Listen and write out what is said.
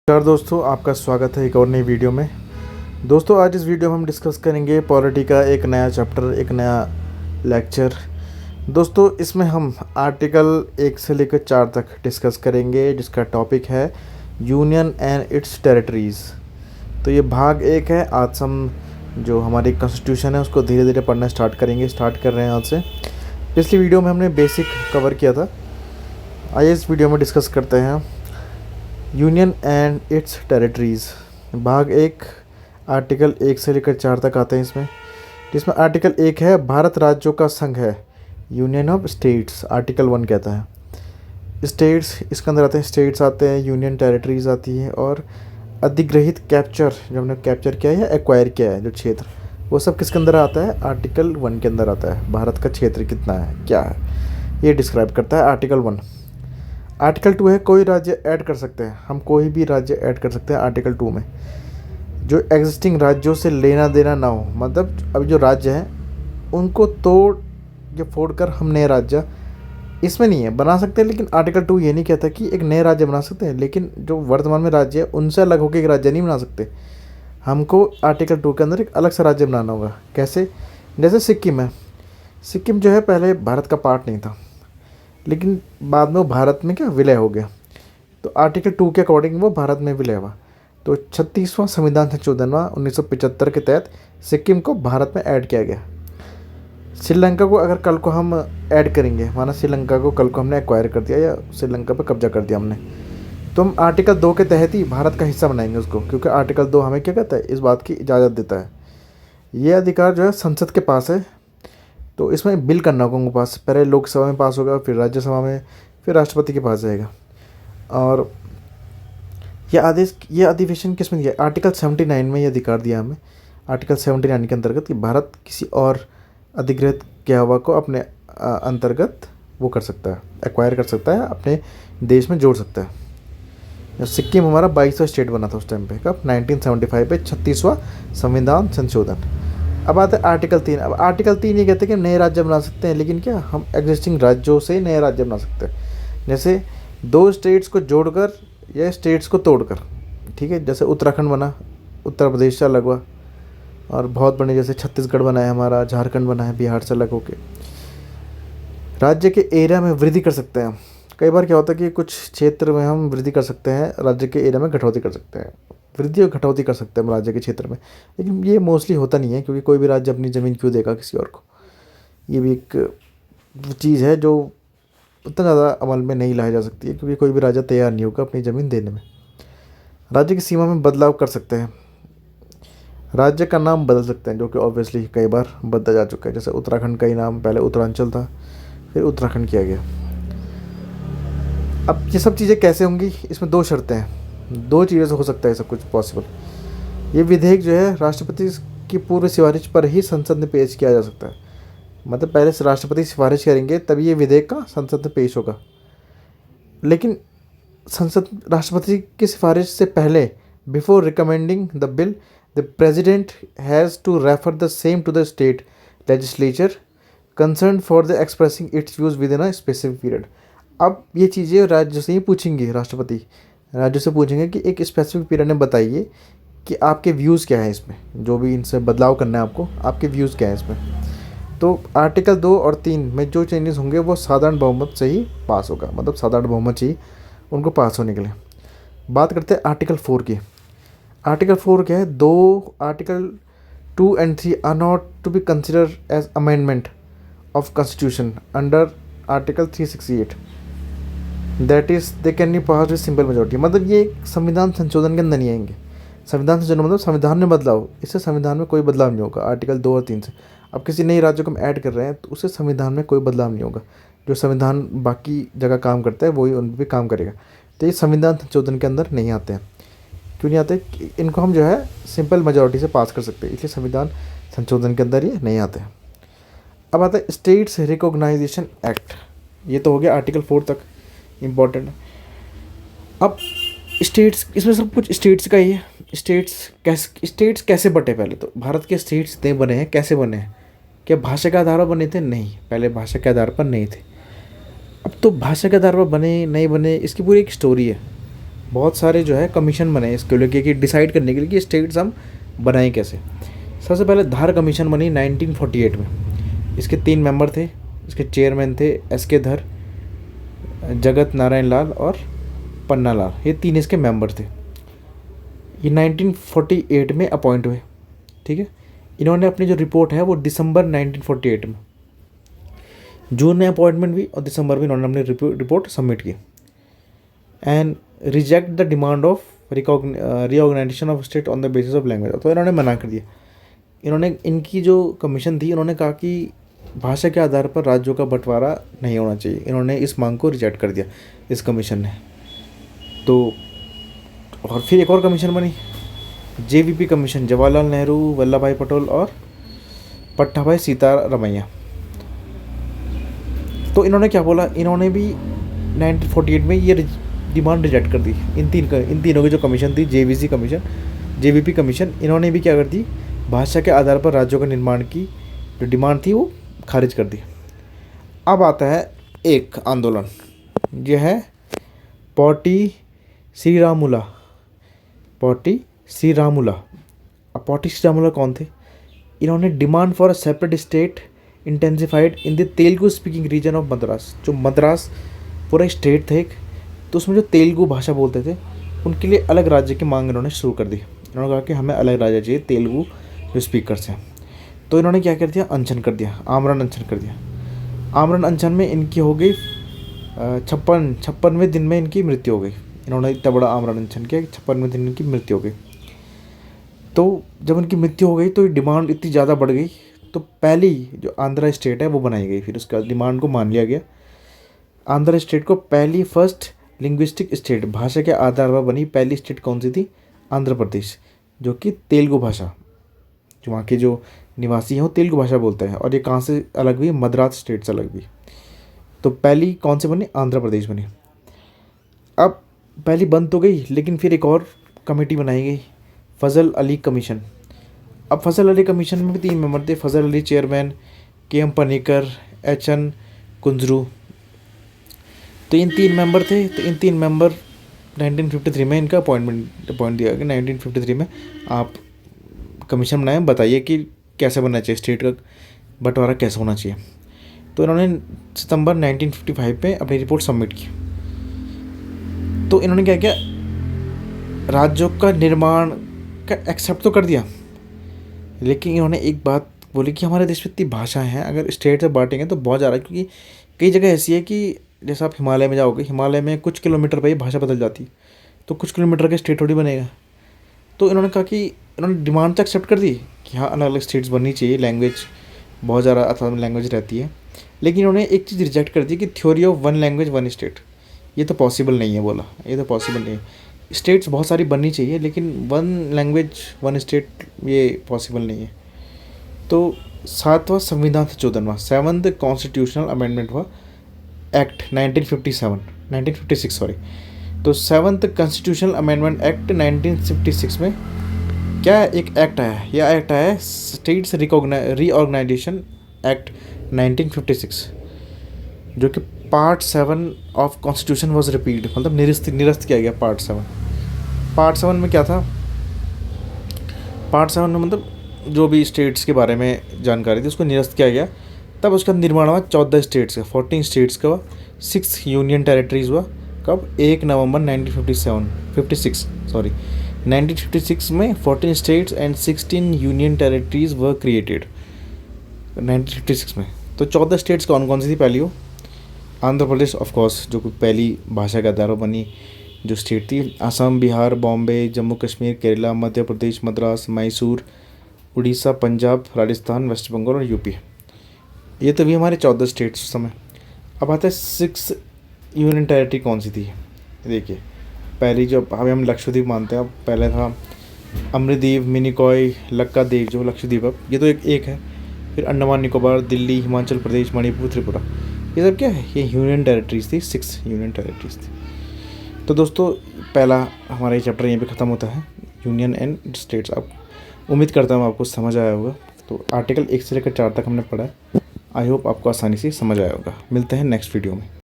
नमस्कार दोस्तों, आपका स्वागत है एक और नई वीडियो में। दोस्तों, आज इस वीडियो में हम डिस्कस करेंगे पॉलिटी का एक नया चैप्टर, एक नया लेक्चर। दोस्तों, इसमें हम आर्टिकल 1 से लेकर 4 तक डिस्कस करेंगे, जिसका टॉपिक है यूनियन एंड इट्स टेरिटरीज़। तो ये भाग 1 है। आज हम जो हमारी कॉन्स्टिट्यूशन है उसको धीरे धीरे पढ़ना स्टार्ट कर रहे हैं आज से। पिछली वीडियो में हमने बेसिक कवर किया था। आइए इस वीडियो में डिस्कस करते हैं यूनियन एंड इट्स टेरिटरीज़। भाग 1 आर्टिकल 1 से लेकर 4 तक आते हैं इसमें, जिसमें आर्टिकल 1 है भारत राज्यों का संघ है, यूनियन ऑफ स्टेट्स। आर्टिकल 1 कहता है स्टेट्स, इसके अंदर आते हैं स्टेट्स आते हैं, यूनियन टेरिटरीज़ आती है, और अधिग्रहित कैप्चर, जो हमने कैप्चर किया है या एक्वायर किया है जो क्षेत्र, वो सब किसके अंदर आता है? आर्टिकल 1 के अंदर आता है। भारत का क्षेत्र कितना है, क्या है, ये डिस्क्राइब करता है आर्टिकल 1। आर्टिकल 2 है कोई राज्य ऐड कर सकते हैं, हम कोई भी राज्य ऐड कर सकते हैं आर्टिकल 2 में, जो एग्जिस्टिंग राज्यों से लेना देना ना हो। मतलब अभी जो राज्य हैं उनको तोड़ या फोड़ कर हम नए राज्य इसमें नहीं है बना सकते हैं। लेकिन आर्टिकल 2 ये नहीं कहता कि एक नए राज्य बना सकते हैं, लेकिन जो वर्तमान में राज्य है उनसे अलग होकर एक राज्य नहीं बना सकते। हमको आर्टिकल 2 के अंदर एक अलग सा राज्य बनाना होगा। कैसे? जैसे सिक्किम है। सिक्किम जो है पहले भारत का पार्ट नहीं था, लेकिन बाद में वो भारत में क्या विलय हो गया। तो आर्टिकल 2 के अकॉर्डिंग वो भारत में विलय हुआ। तो 36वां संविधान संशोधन 1975 के तहत सिक्किम को भारत में ऐड किया गया। श्रीलंका को अगर कल को हम ऐड करेंगे, माना श्रीलंका को कल को हमने एक्वायर कर दिया या श्रीलंका पर कब्जा कर दिया हमने, तो हम आर्टिकल 2 के तहत ही भारत का हिस्सा बनाएंगे उसको, क्योंकि आर्टिकल 2 हमें क्या कहता है, इस बात की इजाज़त देता है। ये अधिकार जो है संसद के पास है। तो इसमें बिल करना होगा उनके पास, पहले लोकसभा में पास होगा, फिर राज्यसभा में, फिर राष्ट्रपति के पास जाएगा। और यह अधिवेशन किस में दिया? आर्टिकल 79 में यह अधिकार दिया हमें, आर्टिकल 79 के अंतर्गत, कि भारत किसी और अधिकृत किया हुआ को अपने अंतर्गत वो कर सकता है, एक्वायर कर सकता है, अपने देश में जोड़ सकता है। सिक्किम हमारा 22वां स्टेट बना था उस टाइम पे, कब? 1975 पे 36वां संविधान संशोधन। अब आता है आर्टिकल 3। अब आर्टिकल 3 ये कहते हैं कि नए राज्य बना सकते हैं, लेकिन क्या हम एग्जिस्टिंग राज्यों से नए राज्य बना सकते हैं। जैसे 2 स्टेट्स को जोड़कर या स्टेट्स को तोड़कर, ठीक है। जैसे उत्तराखंड बना, उत्तर प्रदेश से अलग हुआ, और बहुत बड़े जैसे छत्तीसगढ़ बना है हमारा, झारखंड बना है बिहार से अलग होके। राज्य के एरिया में वृद्धि कर सकते हैं। कई बार क्या होता है कि कुछ क्षेत्र में हम वृद्धि कर सकते हैं, राज्य के एरिया में कटौती कर सकते हैं, वृद्धि और कटौती कर सकते हैं हम राज्य के क्षेत्र में। लेकिन ये मोस्टली होता नहीं है, क्योंकि कोई भी राज्य अपनी ज़मीन क्यों देगा किसी और को। ये भी एक चीज़ है जो उतना ज़्यादा अमल में नहीं लाई जा सकती है, क्योंकि कोई भी राज्य तैयार नहीं होगा अपनी ज़मीन देने में। राज्य की सीमा में बदलाव कर सकते हैं, राज्य का नाम बदल सकते हैं, जो कि ऑब्वियसली कई बार बदला जा चुका है। जैसे उत्तराखंड का ही नाम पहले उत्तरांचल था, फिर उत्तराखंड किया गया। अब ये सब चीज़ें कैसे होंगी? इसमें 2 शर्तें हैं, 2 चीज़ों से हो सकता है सब कुछ पॉसिबल। ये विधेयक जो है राष्ट्रपति की पूर्व सिफारिश पर ही संसद में पेश किया जा सकता है। मतलब पहले से राष्ट्रपति सिफारिश करेंगे तभी ये विधेयक का संसद में पेश होगा। लेकिन संसद राष्ट्रपति की सिफारिश से पहले, before recommending the bill, the president has to refer the same to the state legislature concern for the expressing its views with in a specific period. अब ये चीज़ें राज्य से ही पूछेंगे, राष्ट्रपति राज्य से पूछेंगे कि एक स्पेसिफिक पीरियड में बताइए कि आपके व्यूज़ क्या है इसमें, जो भी इनसे बदलाव करना है आपको, आपके व्यूज़ क्या है इसमें। तो आर्टिकल 2 और 3 में जो चेंजेस होंगे वो साधारण बहुमत से ही पास होगा, मतलब साधारण बहुमत चाहिए उनको पास होने के लिए। बात करते हैं आर्टिकल 4 की। आर्टिकल 4 क्या है? Article 2 and 3 are not to be consider as amendment of constitution under article 368, that is they can be pass with simple majority. मतलब ये संविधान संशोधन के अंदर नहीं आएंगे। संविधान संशोधन मतलब संविधान में बदलाव, इससे संविधान में कोई बदलाव नहीं होगा आर्टिकल 2 और 3 से। अब किसी नए राज्य को हम ऐड कर रहे हैं तो उससे संविधान में कोई बदलाव नहीं होगा। जो संविधान बाकी जगह काम करता है वही उन पर भी काम करेगा। तो ये संविधान संशोधन के अंदर नहीं आते हैं। क्यों नहीं आते? इनको हम जो है सिंपल मेजोरिटी से पास कर सकते हैं, इसलिए संविधान संशोधन के अंदर ये नहीं आते हैं। अब आता है स्टेट्स रिकॉग्नाइजेशन एक्ट। ये तो हो गया आर्टिकल 4 तक इम्पोर्टेंट। अब स्टेट्स, इसमें सब कुछ स्टेट्स का ही है। स्टेट्स कैसे बटे? पहले तो भारत के स्टेट्स इतने बने हैं, कैसे बने हैं? क्या भाषा के आधार पर बने थे? नहीं, पहले भाषा के आधार पर नहीं थे। अब तो भाषा के आधार पर बने नहीं बने, इसकी पूरी एक स्टोरी है। बहुत सारे जो है कमीशन बने इसके लिए कि डिसाइड करने के लिए कि स्टेट्स हम बनाएं कैसे। सबसे पहले धार कमीशन बनी 1948 में। इसके 3 मेंबर थे। इसके चेयरमैन थे एस.के. धर, जगत नारायण लाल और पन्ना लाल। ये 3 इसके मेंबर थे। ये 1948 में अपॉइंट हुए। ठीक है। इन्होंने अपनी जो रिपोर्ट है वो दिसंबर 1948 में, जून में अपॉइंटमेंट हुई और दिसंबर में इन्होंने अपनी रिपोर्ट सबमिट की and reject the demand of reorganization of state on the basis of language. तो इन्होंने मना कर दिया। इन्होंने, इनकी जो कमीशन थी, इन्होंने कहा कि भाषा के आधार पर राज्यों का बंटवारा नहीं होना चाहिए। इन्होंने इस मांग को रिजेक्ट कर दिया इस कमीशन ने। तो और फिर एक और कमीशन बनी, JVP कमीशन, जवाहरलाल नेहरू, वल्लभ भाई पटेल और पट्टाभाई सीतारामैया। तो इन्होंने क्या बोला, इन्होंने भी 1948 में ये डिमांड रिजेक्ट कर दी। इन तीनों की जो कमीशन थी, JVP कमीशन, इन्होंने भी क्या कर दी, भाषा के आधार पर राज्यों के निर्माण की जो डिमांड थी वो खारिज कर दी। अब आता है एक आंदोलन, यह है पॉटी श्रीरामुला। पॉटी श्रीरामुला कौन थे? इन्होंने demand for a separate state intensified in the Telugu speaking region of Madras. जो मद्रास पूरा स्टेट थे एक, तो उसमें जो तेलुगु भाषा बोलते थे उनके लिए अलग राज्य की मांग इन्होंने शुरू कर दी। इन्होंने कहा कि हमें अलग राज्य चाहिए तेलुगु जो स्पीकर्स हैं। तो इन्होंने क्या कर दिया, अनशन कर दिया, आमरण अनशन कर दिया। आमरण अनशन में इनकी हो गई 56वें दिन में इनकी मृत्यु हो गई। इन्होंने इतना बड़ा आमरण अनशन किया कि 56वें दिन इनकी मृत्यु हो गई। तो जब उनकी मृत्यु हो गई तो डिमांड इतनी ज़्यादा बढ़ गई, तो पहली जो आंध्रा स्टेट है वो बनाई गई। फिर उसका डिमांड को मान लिया गया। आंध्रा स्टेट को पहली फर्स्ट लिंग्विस्टिक स्टेट, भाषा के आधार पर बनी पहली स्टेट कौन सी थी? आंध्र प्रदेश, जो कि तेलुगु भाषा, जो वहाँ के जो निवासी हैं वो तेलुगु भाषा बोलते हैं। और ये कहाँ से अलग हुई? मद्रास स्टेट से अलग हुई। तो पहली कौन सी बनी? आंध्र प्रदेश बनी। अब पहली बंद तो गई, लेकिन फिर एक और कमेटी बनाई गई, फजल अली कमीशन। अब फजल अली कमीशन में भी 3 मेंबर थे। Fazal Ali chairman, KM Panikkar, HN Kunzru. तो इन 3 मेंबर थे। तो इन 3 मेंबर 1953 में इनका अपॉइंट दिया कि 1953 में आप कमीशन बनाए, बताइए कि कैसे बनना चाहिए, स्टेट का बंटवारा कैसे होना चाहिए। तो इन्होंने सितंबर 1955 में अपनी रिपोर्ट सबमिट की। तो इन्होंने क्या किया, राज्यों का निर्माण का एक्सेप्ट तो कर दिया, लेकिन इन्होंने एक बात बोली कि हमारे देश में इतनी भाषाएं हैं, अगर स्टेट से बांटेंगे तो बहुत ज़्यादा, क्योंकि कई जगह ऐसी है कि जैसे आप हिमालय में जाओगे, हिमालय में कुछ किलोमीटर पर ही भाषा बदल जाती है, तो कुछ किलोमीटर के स्टेट थोड़ी बनेगा। तो इन्होंने कहा कि इन्होंने डिमांड तो एक्सेप्ट कर दी कि हाँ अलग अलग स्टेट्स बननी चाहिए, लैंग्वेज बहुत ज़्यादा अथवा लैंग्वेज रहती है, लेकिन इन्होंने एक चीज़ रिजेक्ट कर दी कि थ्योरी ऑफ 1 लैंग्वेज 1 स्टेट, ये तो पॉसिबल नहीं है। बोला ये तो पॉसिबल नहीं है, स्टेट्स बहुत सारी बननी चाहिए, लेकिन 1 लैंग्वेज 1 स्टेट ये पॉसिबल नहीं है। तो 7वां संविधान संशोधन, 7th कॉन्स्टिट्यूशनल अमेंडमेंट हुआ, एक्ट 1956 सॉरी। तो 7th कॉन्स्टिट्यूशनल अमेंडमेंट एक्ट 1956 में क्या एक एक्ट आया, यह एक्ट आया है स्टेट्स रीऑर्गेनाइजेशन एक्ट 1956, जो कि part 7 of constitution was repealed, मतलब निरस्त किया गया पार्ट 7। पार्ट 7 में क्या था? पार्ट 7 में मतलब जो भी स्टेट्स के बारे में जानकारी थी उसको निरस्त किया गया। तब उसका निर्माण हुआ 14 स्टेट्स का, 14 स्टेट्स का हुआ, 6 यूनियन टेरिटरीज हुआ। कब? 1 नवंबर 1956 में 14 states and 16 union territories were created 1956 में। तो 14 स्टेट्स कौन कौन सी थी? पहली हो आंध्र प्रदेश, ऑफ कोर्स, जो पहली भाषा के आधार पर बनी जो स्टेट थी। असम, बिहार, बॉम्बे, जम्मू कश्मीर, केरला, मध्य प्रदेश, मद्रास, मैसूर, उड़ीसा, पंजाब, राजस्थान, वेस्ट बंगाल और यूपी। ये तो भी हमारे 14 स्टेट्स उस समय। अब आता है 6 यूनियन टेरिटरी कौन सी थी? देखिए, पहली जो अभी हम लक्षद्वीप मानते हैं, अब पहले था अमृतद्वीप, मिनिकॉय, लक्काद्वीप, जो लक्षद्वीप अब ये तो एक है। फिर अंडमान निकोबार, दिल्ली, हिमाचल प्रदेश, मणिपुर, त्रिपुरा, ये सब क्या है? ये यूनियन टेरिटरीज थी, 6 यूनियन टेरिटरीज थी। तो दोस्तों पहला हमारा ये चैप्टर यहीं पे ख़त्म होता है, यूनियन एंड स्टेट्स। अब उम्मीद करता हूँ आपको समझ आया होगा। तो आर्टिकल 1 से लेकर 4 तक हमने पढ़ा है। आई होप आपको आसानी से समझ आया होगा। मिलते हैं नेक्स्ट वीडियो में।